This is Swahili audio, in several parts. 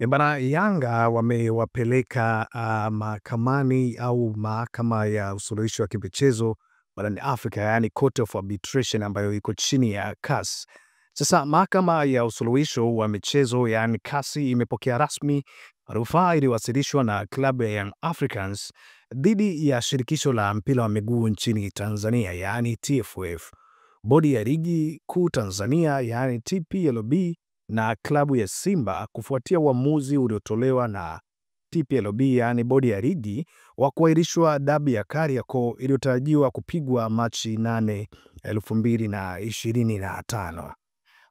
Bana, Yanga wamewapeleka mahakamani au mahakama ya usuluhishi wa kimichezo barani Afrika, yaani Court of Arbitration ambayo iko chini ya CAS. Sasa mahakama ya usuluhisho wa michezo yaani CAS imepokea rasmi rufaa iliyowasilishwa na klabu ya Young Africans dhidi ya shirikisho la mpira wa miguu nchini Tanzania yaani TFF, bodi ya ligi kuu Tanzania yaani TPLB na klabu ya Simba kufuatia uamuzi uliotolewa na TPLB yaani bodi ya ligi wa kuahirishwa dabi ya Kariakoo iliyotarajiwa kupigwa Machi 8, 2025.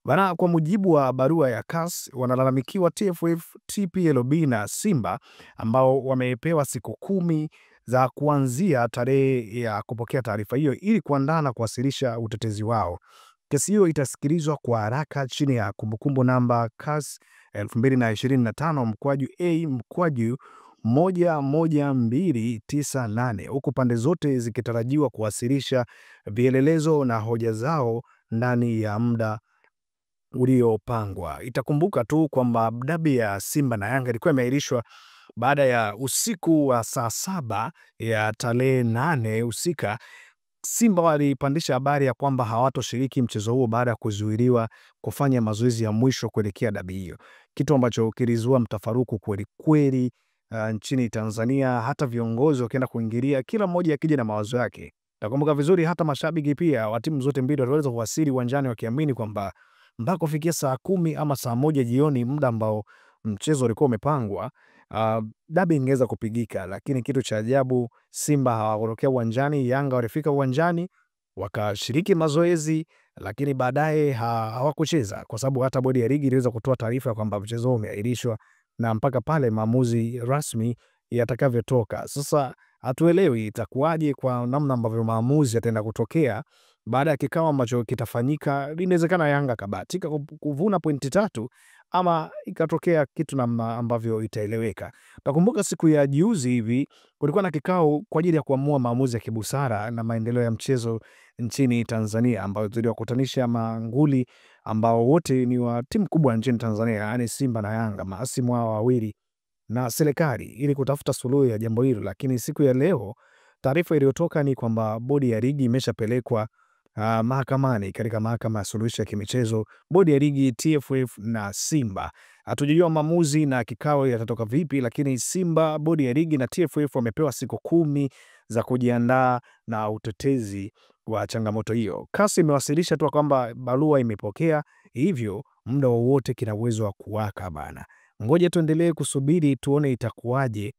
Bana, kwa mujibu wa barua ya CAS, wanalalamikiwa TFF, TPLB na Simba ambao wamepewa siku 10 za kuanzia tarehe ya kupokea taarifa hiyo ili kuandaa na kuwasilisha utetezi wao. Kesi hiyo itasikilizwa kwa haraka chini ya kumbukumbu namba CAS 2025/A/11298 huku pande zote zikitarajiwa kuwasilisha vielelezo na hoja zao ndani ya muda uliopangwa. Itakumbuka tu kwamba dabi ya Simba na Yanga ilikuwa imeahirishwa baada ya usiku wa saa 7 ya tarehe 8 usika. Simba walipandisha habari ya kwamba hawatoshiriki mchezo huo baada ya kuzuiliwa kufanya mazoezi ya mwisho kuelekea dabi hiyo, kitu ambacho kilizua mtafaruku kweli kweli nchini Tanzania, hata viongozi wakienda kuingilia, kila mmoja akija na mawazo yake. Nakumbuka vizuri hata mashabiki pia wa timu zote mbili waliweza kuwasili uwanjani wakiamini kwamba mpaka kufikia saa 10 ama saa 1 jioni, muda ambao mchezo ulikuwa umepangwa, dabi ingeweza kupigika. Lakini kitu cha ajabu, Simba hawakutokea uwanjani, Yanga walifika uwanjani wakashiriki mazoezi, lakini baadaye hawakucheza kwa sababu hata bodi ya ligi iliweza kutoa taarifa kwamba mchezo huo umeahirishwa na mpaka pale maamuzi rasmi yatakavyotoka. Sasa hatuelewi itakuwaje kwa namna ambavyo maamuzi yataenda kutokea baada ya kikao ambacho kitafanyika. Inawezekana Yanga kabahatika kuvuna pointi 3 ama ikatokea kitu namna ambavyo itaeleweka. Nakumbuka siku ya juzi hivi kulikuwa na kikao kwa ajili ya kuamua maamuzi ya kibusara na maendeleo ya mchezo nchini Tanzania, ambayo ziliwakutanisha manguli ambao wote ni wa timu kubwa nchini Tanzania, yaani Simba na Yanga, mahasimu hao wawili na serikali, ili kutafuta suluhu ya jambo hilo. Lakini siku ya leo taarifa iliyotoka ni kwamba bodi ya ligi imeshapelekwa mahakamani katika mahakama ya suluhisho ya kimichezo, bodi ya ligi, TFF na Simba. Hatujajua maamuzi na kikao yatatoka vipi, lakini Simba, bodi ya ligi na TFF wamepewa siku 10 za kujiandaa na utetezi wa changamoto hiyo. CAS imewasilisha tu kwamba barua imepokea, hivyo muda wowote kina uwezo wa kuwaka bana. Ngoja tuendelee kusubiri tuone itakuwaje